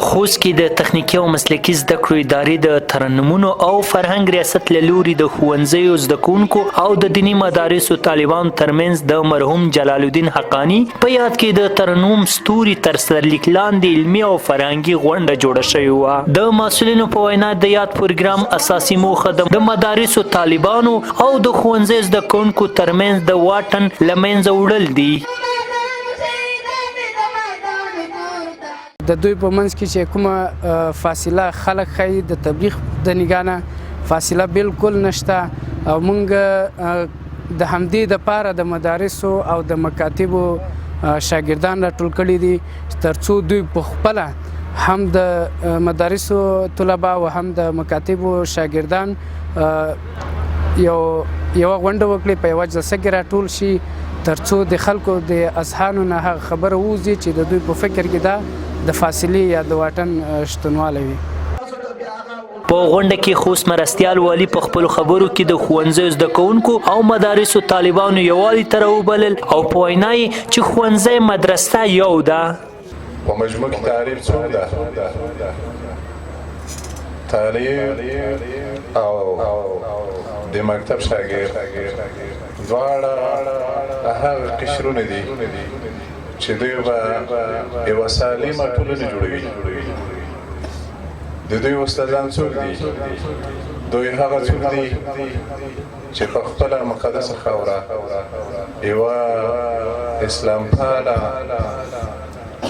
خوست کې د تخنیکي او مسلکي زده کړو ادارې د ترنمونو او فرهنګ ریاست له لوري د ښوونځیو زده کوونکو او د دیني مدارسو طالبانو ترمنځ د مرحوم جلال الدین حقانی په یاد کې د ترنم ستوري تر سرلیک لاندې علمي او فرهنګي غونډه جوړه شوې وه. د مسؤلینو په وینا د یاد پروګرام اساسي موخه د مدارسو طالبانو او د ښوونځیو زده کوونکو ترمنځ د واټن له منځه وړل دي. د دوی په منځ کې چې کومه فاصله خلک ښایي د تبلیغ د نګاه فاصله بالکل نشته او موږ د همدې دپاره د مدارسو او د مکاتبو شاګردان راټول کړي دي تر څو دوی په خپله هم د مدارسو طلبا او هم د مکاتبو شاګردان یوه غونډه وکړي په یوه جلسه کې راټول شي تر څو د خلکو د اذهانو نه هغه خبره ووځي چې د دوی په فکر کې دا د فاصلې یا د واټن شتونوالی وي. په غونډه کې خوست مرستیال والي په خپلو خبرو کې د ښوونځیو زده کوونکو او مدارسو طالبانو یووالي ته راوبلل او په وینا یې چې ښوونځی مدرسه یو ده. په مجموع کې تعریف څه ده؟ تعلیم او د مکتب شاګرد دواړه هغه قشرونه دي چې دوی به یوه سالمه ټولنه جوړوي. د دوی استادان څوک دي؟ دوی هغه څوک دي چې په خپله مقدسه خاوره یوه اسلام پاله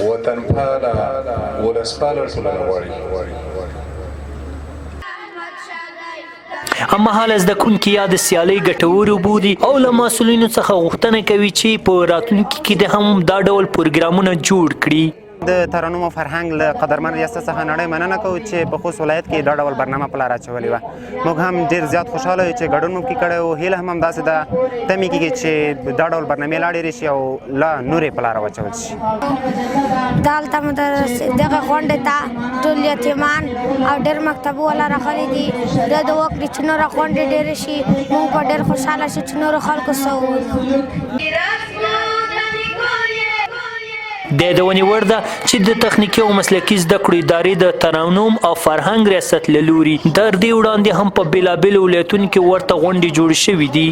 وطن پاله ولسپاله ټولنه غواړي. هممهاله زده کوونکي یا د سیالۍ ګټورو بولي او له مسؤلینو څخه غوښتنه کوي چې په راتلونکي کې د هم دا ډول پروګرامونه جوړ کړي. د ترنم او فرهنګ له قدرمن ریاست څخه نړۍ مننه کوو چې په خوست ولایت کې دا ډول برنامه په لار اچولې وه. موږ هم ډېر زیات خوشحاله یو چې ګډون مو پکې کړی و. هیله هم همداسې ده تمې کېږي چې دا ډول برنامې لا ډېرې شي او لا نورې په لاره واچول شي. دلته دغه غونډې ته ټول یتیمان او ډېر مکتبو والا راغلي دي. دا د وکړي چې نوره غونډې ډېرې شي موږ به ډېر خوشحاله شو چې نورو خلکو څه ووایو. د ونې وړ ده چې د تخنیکي او مسلکي زده کړو ادارې د ترنم او فرهنګ ریاست له لوري تر دې وړاندې هم په بېلابېلو ولایتونو کې ورته غونډې جوړې شوې دي.